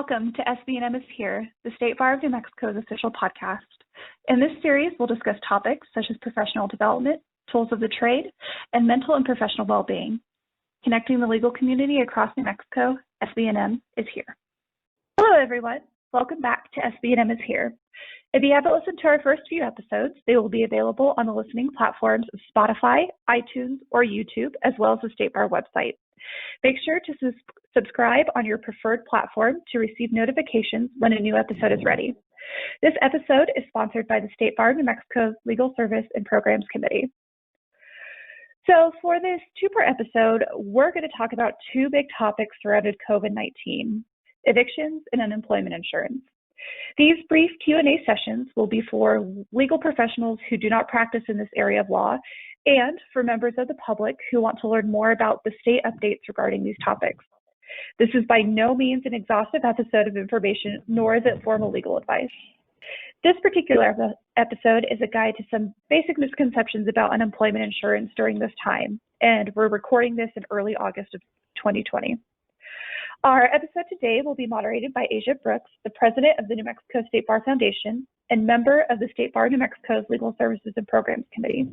Welcome to SB&M is Here, the State Bar of New Mexico's official podcast. In this series, we'll discuss topics such as professional development, tools of the trade, and mental and professional well-being. Connecting the legal community across New Mexico, SB&M is here. Hello, everyone. Welcome back to SB&M is Here. If you haven't listened to our first few episodes, they will be available on the listening platforms of Spotify, iTunes, or YouTube, as well as the State Bar website. Make sure to subscribe on your preferred platform to receive notifications when a new episode is ready. This episode is sponsored by the State Bar of New Mexico's Legal Service and Programs Committee. So for this two-part episode, we're going to talk about two big topics surrounding COVID-19, evictions and unemployment insurance. These brief Q&A sessions will be for legal professionals who do not practice in this area of law and for members of the public who want to learn more about the state updates regarding these topics. This is by no means an exhaustive episode of information, nor is it formal legal advice. This particular episode is a guide to some basic misconceptions about unemployment insurance during this time, and we're recording this in early August of 2020. Our episode today will be moderated by Asia Brooks, the president of the New Mexico State Bar Foundation and member of the State Bar of New Mexico's Legal Services and Programs Committee.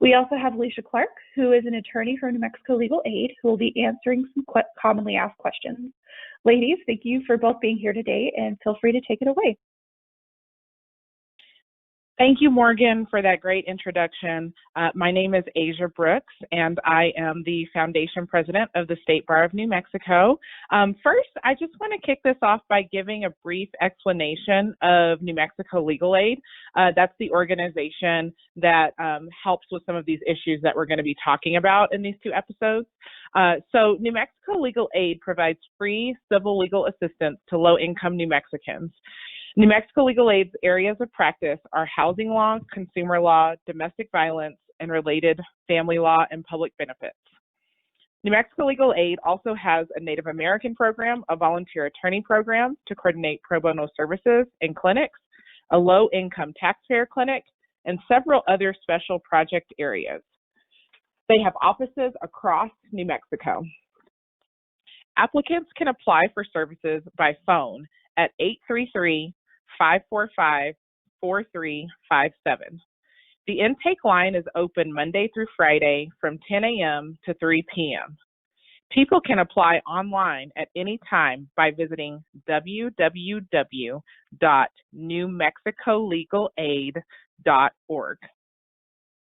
We also have Alicia Clark, who is an attorney from New Mexico Legal Aid, who will be answering some commonly asked questions. Ladies, thank you for both being here today, and feel free to take it away. Thank you, Morgan, for that great introduction. My name is Asia Brooks, and I am the Foundation President of the State Bar of New Mexico. First, I just want to kick this off by giving a brief explanation of New Mexico Legal Aid. That's the organization that helps with some of these issues that we're going to be talking about in these two episodes. So New Mexico Legal Aid provides free civil legal assistance to low-income New Mexicans. New Mexico Legal Aid's areas of practice are housing law, consumer law, domestic violence, and related family law and public benefits. New Mexico Legal Aid also has a Native American program, a volunteer attorney program to coordinate pro bono services and clinics, a low-income taxpayer clinic, and several other special project areas. They have offices across New Mexico. Applicants can apply for services by phone at 833-545-4357. The intake line is open Monday through Friday from 10 a.m. to 3 p.m. People can apply online at any time by visiting www.newmexicolegalaid.org.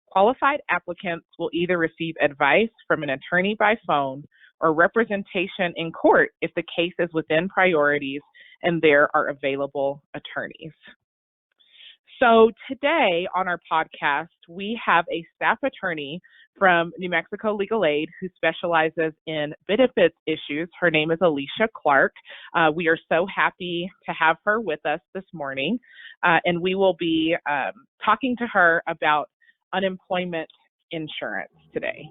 Qualified applicants will either receive advice from an attorney by phone or representation in court if the case is within priorities and there are available attorneys. So today on our podcast, we have a staff attorney from New Mexico Legal Aid who specializes in benefits issues. Her name is Alicia Clark. We are so happy to have her with us this morning, and we will be talking to her about unemployment insurance today.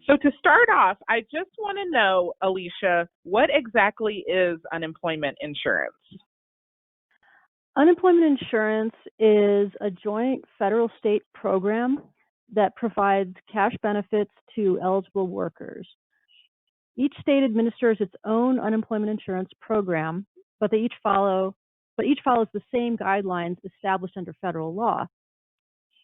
So to start off, I just want to know, Alicia, what exactly is unemployment insurance? Unemployment insurance is a joint federal-state program that provides cash benefits to eligible workers. Each state administers its own unemployment insurance program, but each follows the same guidelines established under federal law.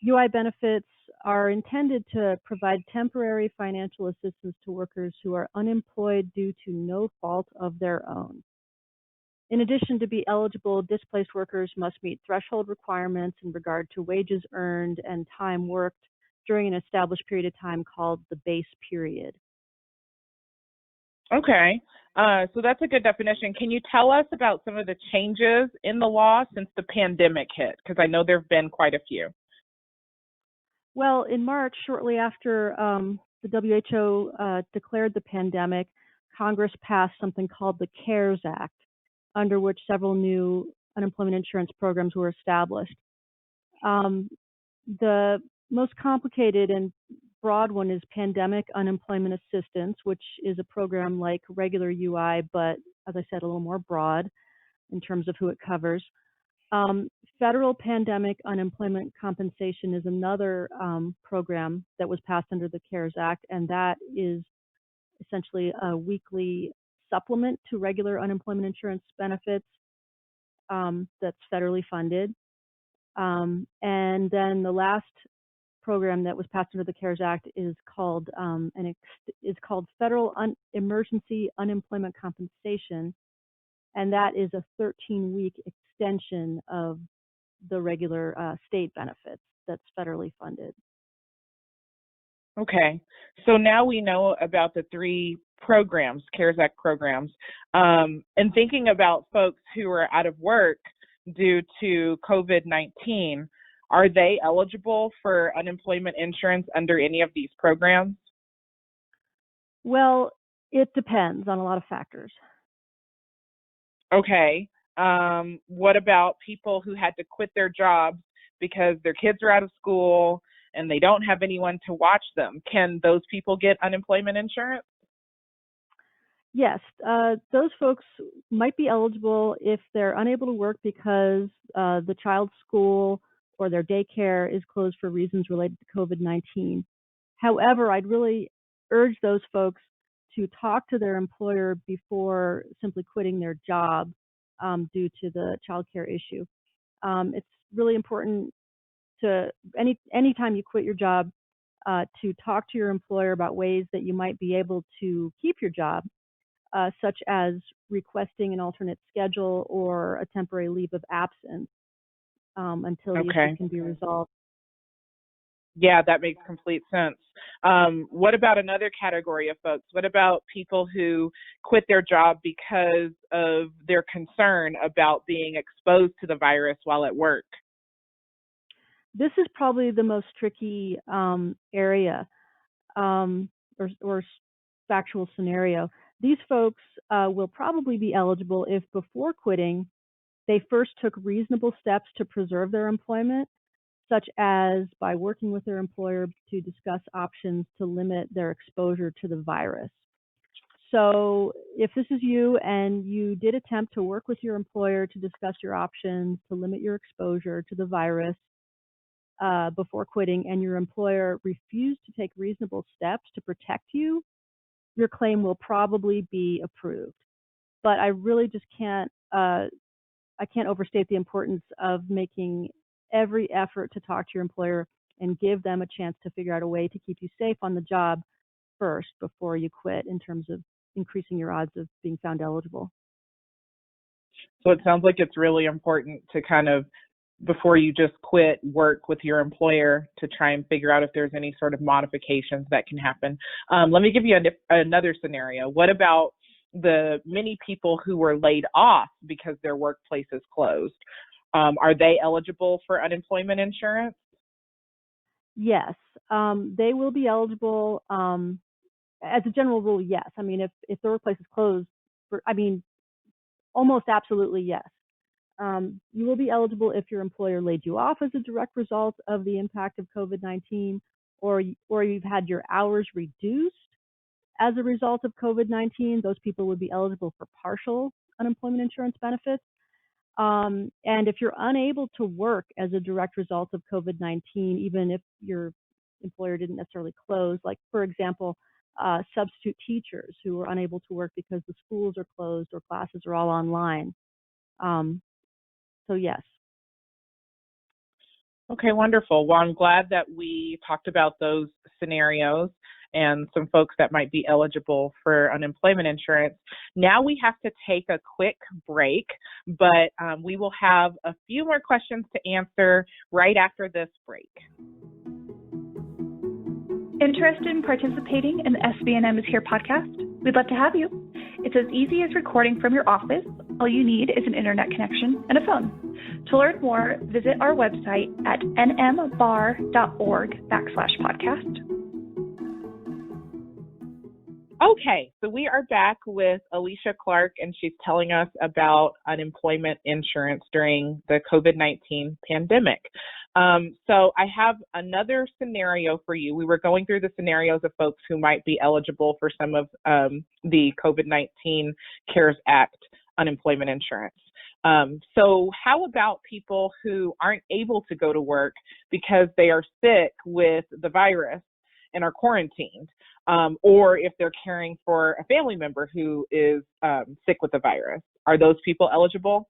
UI benefits are intended to provide temporary financial assistance to workers who are unemployed due to no fault of their own. In addition, to be eligible, displaced workers must meet threshold requirements in regard to wages earned and time worked during an established period of time called the base period. Okay, so that's a good definition. Can you tell us about some of the changes in the law since the pandemic hit? Because I know there have been quite a few. Well, in March, shortly after the WHO declared the pandemic, Congress passed something called the CARES Act, under which several new unemployment insurance programs were established. The most complicated and broad one is Pandemic Unemployment Assistance, which is a program like regular UI, but as I said, a little more broad in terms of who it covers. Federal pandemic unemployment compensation is another program that was passed under the CARES Act, and that is essentially a weekly supplement to regular unemployment insurance benefits that's federally funded. And then the last program that was passed under the CARES Act is called Federal Emergency Unemployment Compensation, and that is a 13-week extension of the regular state benefits that's federally funded. Okay, so now we know about the three programs, CARES Act programs, and thinking about folks who are out of work due to COVID-19, are they eligible for unemployment insurance under any of these programs? Well, it depends on a lot of factors. Okay, what about people who had to quit their jobs because their kids are out of school and they don't have anyone to watch them? Can those people get unemployment insurance? Yes, those folks might be eligible if they're unable to work because the child's school or their daycare is closed for reasons related to COVID-19. However, I'd really urge those folks to talk to their employer before simply quitting their job due to the child care issue. It's really important to, anytime you quit your job, to talk to your employer about ways that you might be able to keep your job, such as requesting an alternate schedule or a temporary leave of absence until the issue can be resolved. Yeah, that makes complete sense. What about another category of folks? What about people who quit their job because of their concern about being exposed to the virus while at work? This is probably the most tricky area or factual scenario. These folks will probably be eligible if before quitting, they first took reasonable steps to preserve their employment, such as by working with their employer to discuss options to limit their exposure to the virus. So if this is you and you did attempt to work with your employer to discuss your options to limit your exposure to the virus before quitting, and your employer refused to take reasonable steps to protect you, your claim will probably be approved. But I really just can't overstate the importance of making every effort to talk to your employer and give them a chance to figure out a way to keep you safe on the job first before you quit, in terms of increasing your odds of being found eligible. So it sounds like it's really important to kind of, before you just quit, work with your employer to try and figure out if there's any sort of modifications that can happen. Let me give you another scenario. What about the many people who were laid off because their workplace is closed? Are they eligible for unemployment insurance? Yes, they will be eligible. As a general rule, yes. I mean, if the workplace is closed, almost absolutely yes. You will be eligible if your employer laid you off as a direct result of the impact of COVID-19, or you've had your hours reduced as a result of COVID-19. Those people would be eligible for partial unemployment insurance benefits. And if you're unable to work as a direct result of COVID-19, even if your employer didn't necessarily close, like, for example, substitute teachers who are unable to work because the schools are closed or classes are all online. So yes. Okay, wonderful. Well, I'm glad that we talked about those scenarios and some folks that might be eligible for unemployment insurance. Now we have to take a quick break, but we will have a few more questions to answer right after this break. Interested in participating in the SBNM is Here podcast? We'd love to have you. It's as easy as recording from your office. All you need is an internet connection and a phone. To learn more, visit our website at nmbar.org/podcast. Okay, so we are back with Alicia Clark, and she's telling us about unemployment insurance during the COVID-19 pandemic. So I have another scenario for you. We were going through the scenarios of folks who might be eligible for some of the COVID-19 CARES Act unemployment insurance. So how about people who aren't able to go to work because they are sick with the virus and are quarantined, or if they're caring for a family member who is sick with the virus? Are those people eligible?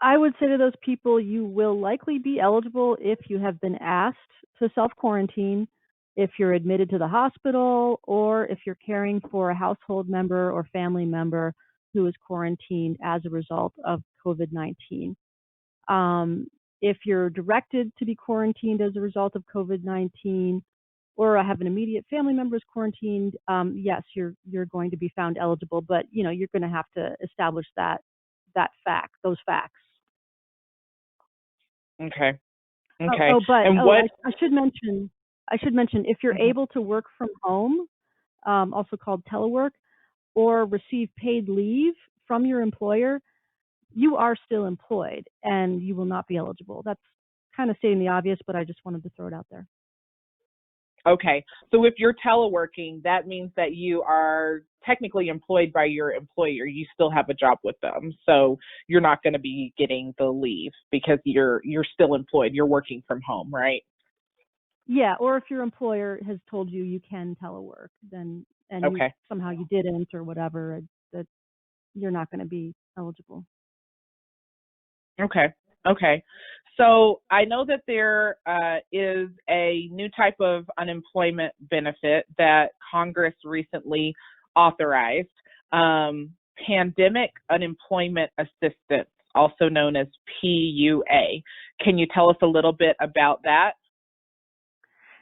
I would say to those people, you will likely be eligible if you have been asked to self-quarantine, if you're admitted to the hospital, or if you're caring for a household member or family member who is quarantined as a result of COVID-19. If you're directed to be quarantined as a result of COVID-19, or have an immediate family member is quarantined, yes, you're going to be found eligible, but you're going to have to establish those facts. Okay. I should mention if you're able to work from home, also called telework, or receive paid leave from your employer, you are still employed and you will not be eligible. That's kind of stating the obvious, but I just wanted to throw it out there. Okay. So if you're teleworking, that means that you are technically employed by your employer. You still have a job with them. So you're not going to be getting the leave because you're still employed. You're working from home, right? Yeah, or if your employer has told you you can telework, then somehow you didn't or whatever, that you're not going to be eligible. Okay. So I know that there is a new type of unemployment benefit that Congress recently authorized, pandemic unemployment assistance, also known as PUA. Can you tell us a little bit about that?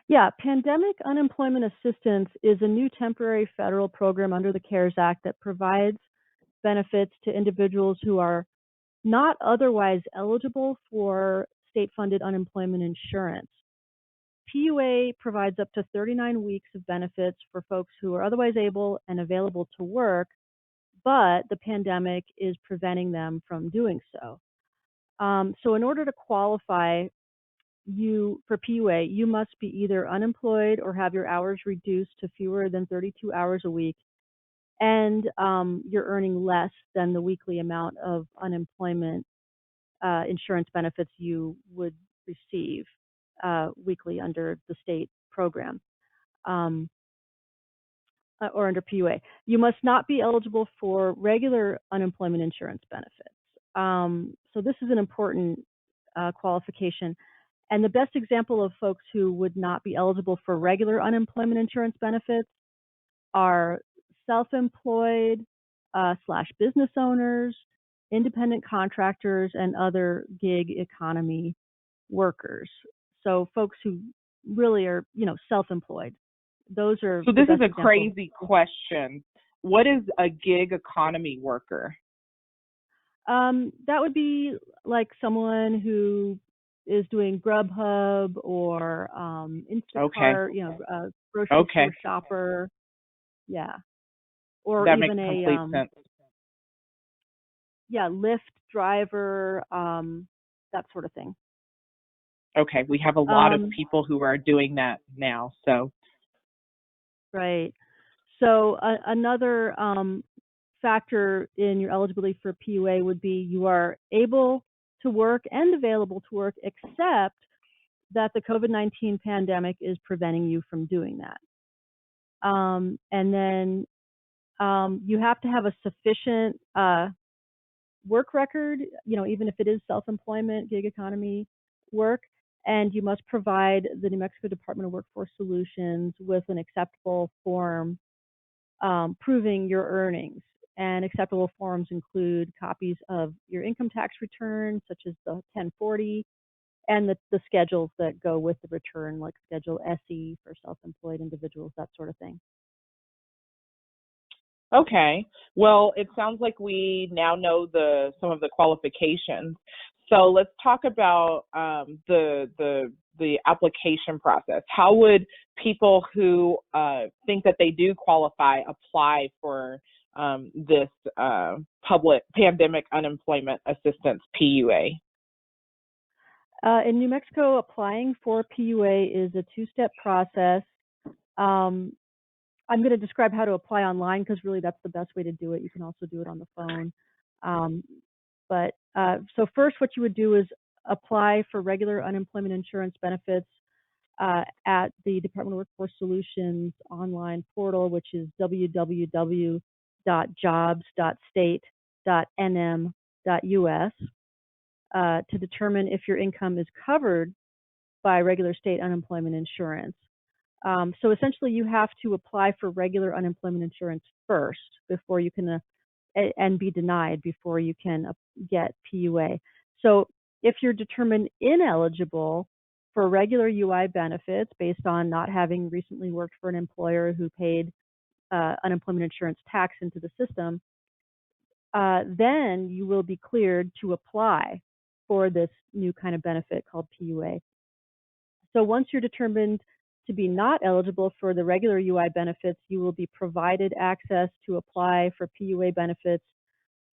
Yeah, pandemic unemployment assistance is a new temporary federal program under the CARES Act that provides benefits to individuals who are not otherwise eligible for state-funded unemployment insurance. PUA provides up to 39 weeks of benefits for folks who are otherwise able and available to work, but the pandemic is preventing them from doing so. So in order to qualify for PUA, you must be either unemployed or have your hours reduced to fewer than 32 hours a week, and you're earning less than the weekly amount of unemployment insurance benefits you would receive weekly under the state program or under PUA. You must not be eligible for regular unemployment insurance benefits. So this is an important qualification. And the best example of folks who would not be eligible for regular unemployment insurance benefits are self-employed / business owners, independent contractors, and other gig economy workers. So folks who really are, self-employed. Those are. So this is a crazy question. What is a gig economy worker? That would be like someone who is doing Grubhub or Instacart, grocery store shopper. Yeah. Or that even makes complete sense. Yeah, Lyft driver, that sort of thing. Okay, we have a lot of people who are doing that now, so. Right. So another factor in your eligibility for PUA would be you are able to work and available to work, except that the COVID-19 pandemic is preventing you from doing that. And then you have to have a sufficient work record, even if it is self-employment, gig economy work, and you must provide the New Mexico Department of Workforce Solutions with an acceptable form proving your earnings. And acceptable forms include copies of your income tax return, such as the 1040, and the schedules that go with the return, like Schedule SE for self-employed individuals, that sort of thing. Okay. Well, it sounds like we now know some of the qualifications. So let's talk about the application process. How would people who think that they do qualify apply for this public pandemic unemployment assistance PUA? In New Mexico, applying for PUA is a two-step process. I'm going to describe how to apply online because really that's the best way to do it. You can also do it on the phone. But so first, what you would do is apply for regular unemployment insurance benefits at the Department of Workforce Solutions online portal, which is www.jobs.state.nm.us, to determine if your income is covered by regular state unemployment insurance. So essentially, you have to apply for regular unemployment insurance first before you can, and be denied before you can get PUA. So if you're determined ineligible for regular UI benefits based on not having recently worked for an employer who paid unemployment insurance tax into the system, then you will be cleared to apply for this new kind of benefit called PUA. So once you're determined to be not eligible for the regular UI benefits, you will be provided access to apply for PUA benefits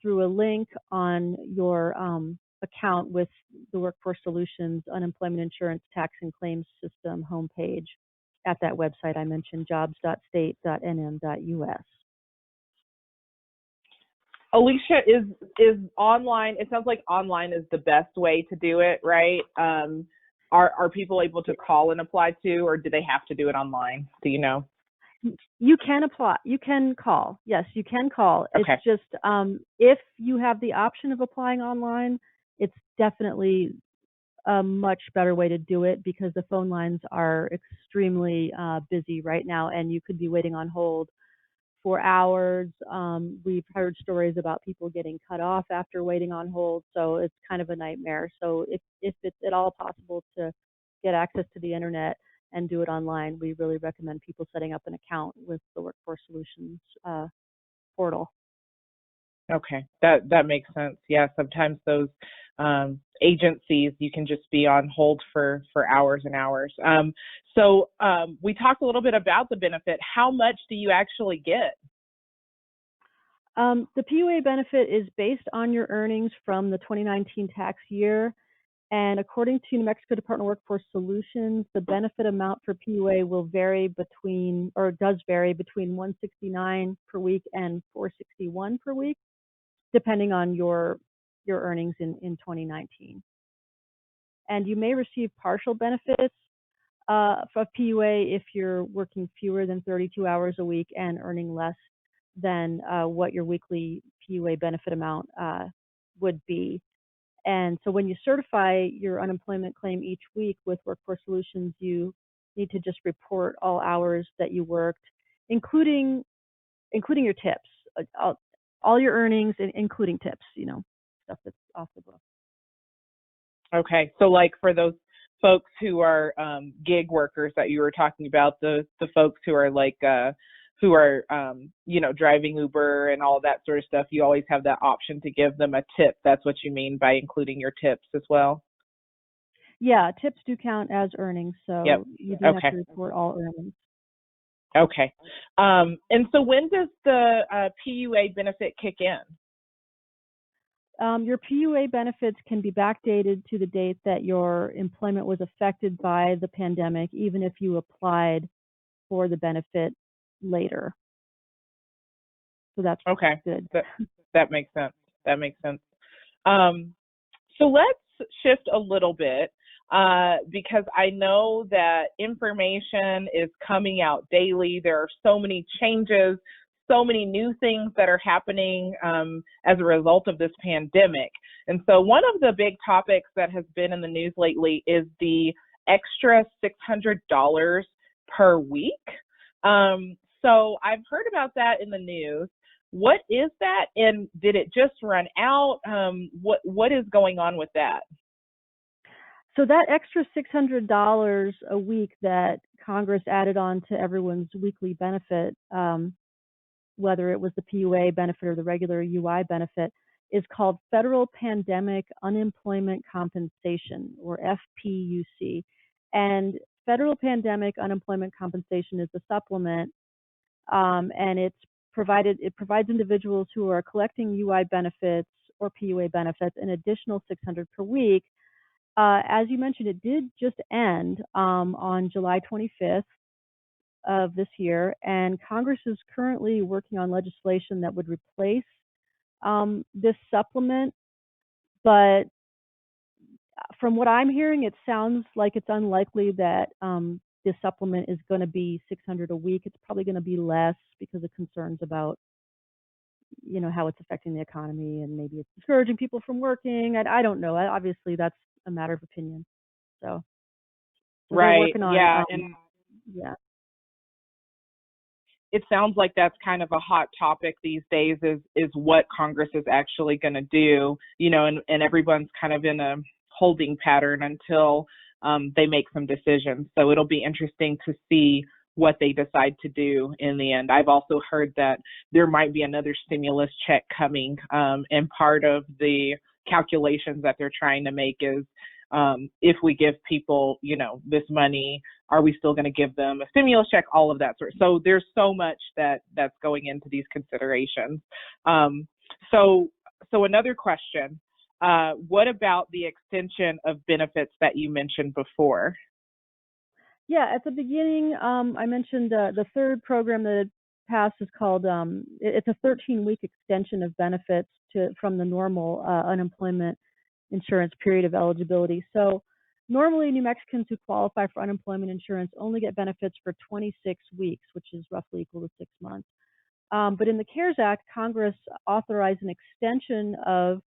through a link on your account with the Workforce Solutions Unemployment Insurance Tax and Claims System homepage at that website I mentioned, jobs.state.nm.us. Alicia, is online, it sounds like online is the best way to do it, right? Are people able to call and apply to, or do they have to do it online? Do you know? You can apply. You can call. Yes, you can call. Okay. It's just if you have the option of applying online, it's definitely a much better way to do it because the phone lines are extremely busy right now, and you could be waiting on hold for hours. We've heard stories about people getting cut off after waiting on hold, so it's kind of a nightmare. So if it's at all possible to get access to the internet and do it online, we really recommend people setting up an account with the Workforce Solutions portal. Okay, that makes sense. Yeah, sometimes those agencies, you can just be on hold for hours and hours. So we talked a little bit about the benefit. How much do you actually get? The PUA benefit is based on your earnings from the 2019 tax year. And according to New Mexico Department of Workforce Solutions, the benefit amount for PUA will vary between, or does vary between $169 per week and $461 per week, depending on your earnings in 2019. And you may receive partial benefits for PUA if you're working fewer than 32 hours a week and earning less than what your weekly PUA benefit amount would be. And so when you certify your unemployment claim each week with Workforce Solutions, you need to just report all hours that you worked, including your tips, all your earnings, including tips, stuff that's off the book. Okay, so like for those folks who are gig workers that you were talking about, the folks who are like driving Uber and all of that sort of stuff, you always have that option to give them a tip. That's what you mean by including your tips as well? Yeah, tips do count as earnings, so yep. You do have to report all earnings. Okay. And so when does the PUA benefit kick in? Your PUA benefits can be backdated to the date that your employment was affected by the pandemic, even if you applied for the benefit later. So that's okay. Good. That makes sense. That makes sense. So let's shift a little bit because I know that information is coming out daily. There are so many changes, so many new things that are happening as a result of this pandemic. And so one of the big topics that has been in the news lately is the extra $600 per week. So I've heard about that in the news. What is that, and did it just run out? What is going on with that? So that extra $600 a week that Congress added on to everyone's weekly benefit, whether it was the PUA benefit or the regular UI benefit, is called Federal Pandemic Unemployment Compensation, or FPUC. And Federal Pandemic Unemployment Compensation is a supplement, and it provides individuals who are collecting UI benefits or PUA benefits an additional $600 per week. As you mentioned, it did just end on July 25th of this year, and Congress is currently working on legislation that would replace this supplement But from what I'm hearing, it sounds like it's unlikely that this supplement is going to be $600 a week. It's probably going to be less because of concerns about, how it's affecting the economy, and maybe it's discouraging people from working. I don't know. Obviously, that's a matter of opinion. So they're Right. working on Yeah. it. And Yeah. it sounds like that's kind of a hot topic these days is what Congress is actually going to do, and everyone's kind of in a holding pattern until they make some decisions. So it'll be interesting to see what they decide to do in the end. I've also heard that there might be another stimulus check coming, and part of the calculations that they're trying to make is if we give people, this money, are we still going to give them a stimulus check? All of that sort. So there's so much that's going into these considerations. So another question: what about the extension of benefits that you mentioned before? Yeah, at the beginning, I mentioned the third program that passed is called, it's a 13-week extension of benefits from the normal unemployment insurance period of eligibility. So normally New Mexicans who qualify for unemployment insurance only get benefits for 26 weeks, which is roughly equal to 6 months. But in the CARES Act, Congress authorized an extension of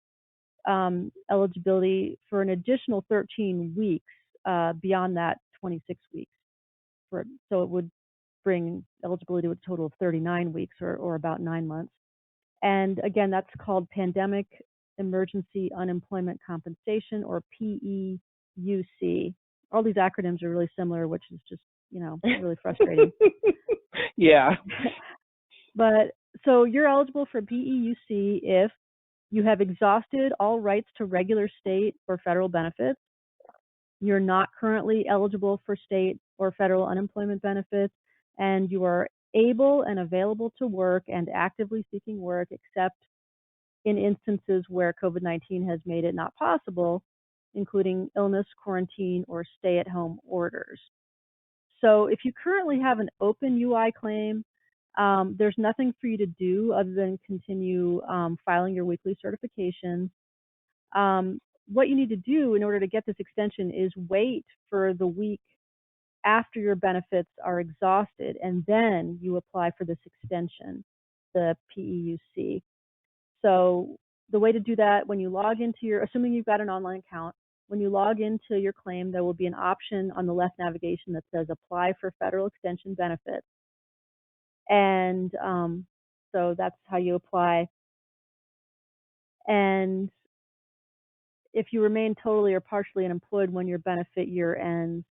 eligibility for an additional 13 weeks beyond that 26 weeks. So it would bring eligibility to a total of 39 weeks or about 9 months. And again, that's called Pandemic Emergency Unemployment Compensation, or PEUC. All these acronyms are really similar, which is just, really frustrating. Yeah. But so you're eligible for PEUC if you have exhausted all rights to regular state or federal benefits, you're not currently eligible for state or federal unemployment benefits, and you are able and available to work and actively seeking work, except in instances where COVID-19 has made it not possible, including illness, quarantine, or stay-at-home orders. So if you currently have an open UI claim, there's nothing for you to do other than continue filing your weekly certifications. What you need to do in order to get this extension is wait for the week after your benefits are exhausted, and then you apply for this extension, the PEUC. So the way to do that, when you log into assuming you've got an online account, when you log into your claim, there will be an option on the left navigation that says apply for federal extension benefits. And so that's how you apply. And if you remain totally or partially unemployed when your benefit year ends,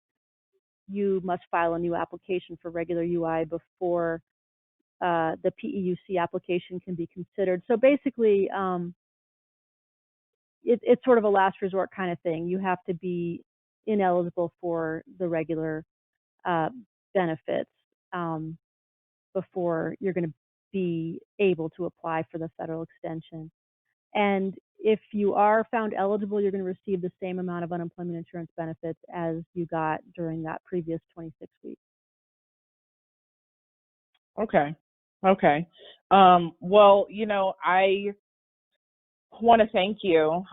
you must file a new application for regular UI before the PEUC application can be considered. So basically, it's sort of a last resort kind of thing. You have to be ineligible for the regular benefits before you're going to be able to apply for the federal extension. And if you are found eligible, you're going to receive the same amount of unemployment insurance benefits as you got during that previous 26 weeks. Okay. Well, I want to thank you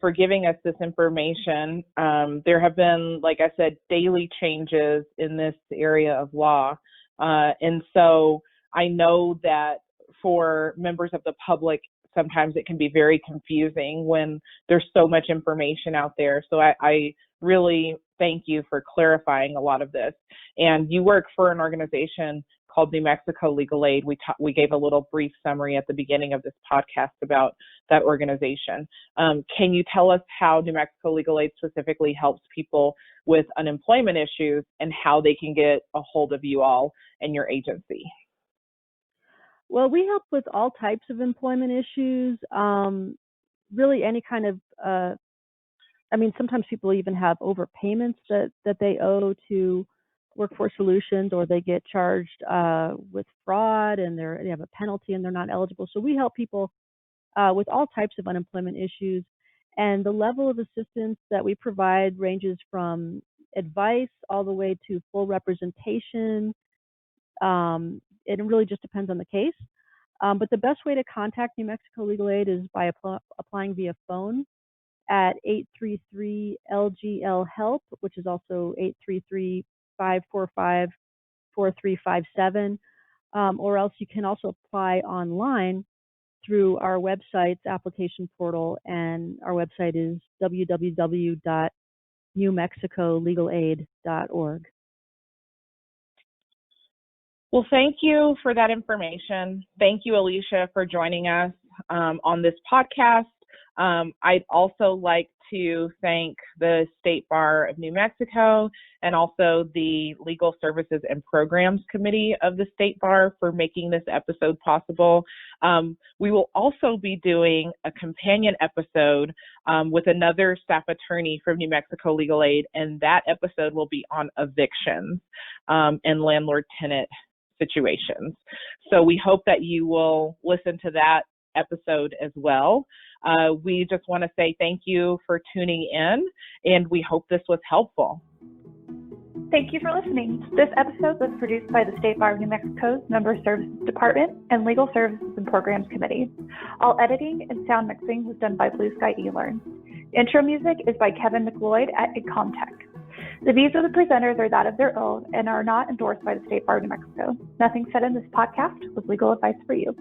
for giving us this information. There have been, like I said, daily changes in this area of law. And so I know that for members of the public, sometimes it can be very confusing when there's so much information out there. So I really thank you for clarifying a lot of this. And you work for an organization called New Mexico Legal Aid. We gave a little brief summary at the beginning of this podcast about that organization. Can you tell us how New Mexico Legal Aid specifically helps people with unemployment issues and how they can get a hold of you all and your agency? Well, we help with all types of employment issues, really any kind of, sometimes people even have overpayments that they owe to Workforce Solutions, or they get charged with fraud and they have a penalty and they're not eligible. So we help people with all types of unemployment issues. And the level of assistance that we provide ranges from advice all the way to full representation. It really just depends on the case. But the best way to contact New Mexico Legal Aid is by applying via phone at 833-LGL-HELP, which is also 833-545-4357, or else you can also apply online through our website's application portal, and our website is www.newmexicolegalaid.org. Well, thank you for that information. Thank you, Alicia, for joining us on this podcast. I'd also like to thank the State Bar of New Mexico and also the Legal Services and Programs Committee of the State Bar for making this episode possible. We will also be doing a companion episode with another staff attorney from New Mexico Legal Aid, and that episode will be on evictions and landlord-tenant situations. So we hope that you will listen to that episode as well. We just want to say thank you for tuning in, and we hope this was helpful. Thank you for listening. This episode was produced by the State Bar of New Mexico's Member Services Department and Legal Services and Programs Committee. All editing and sound mixing was done by Blue Sky eLearn. Intro music is by Kevin McLeod at Incomtech. The views of the presenters are that of their own and are not endorsed by the State Bar of New Mexico. Nothing said in this podcast was legal advice for you.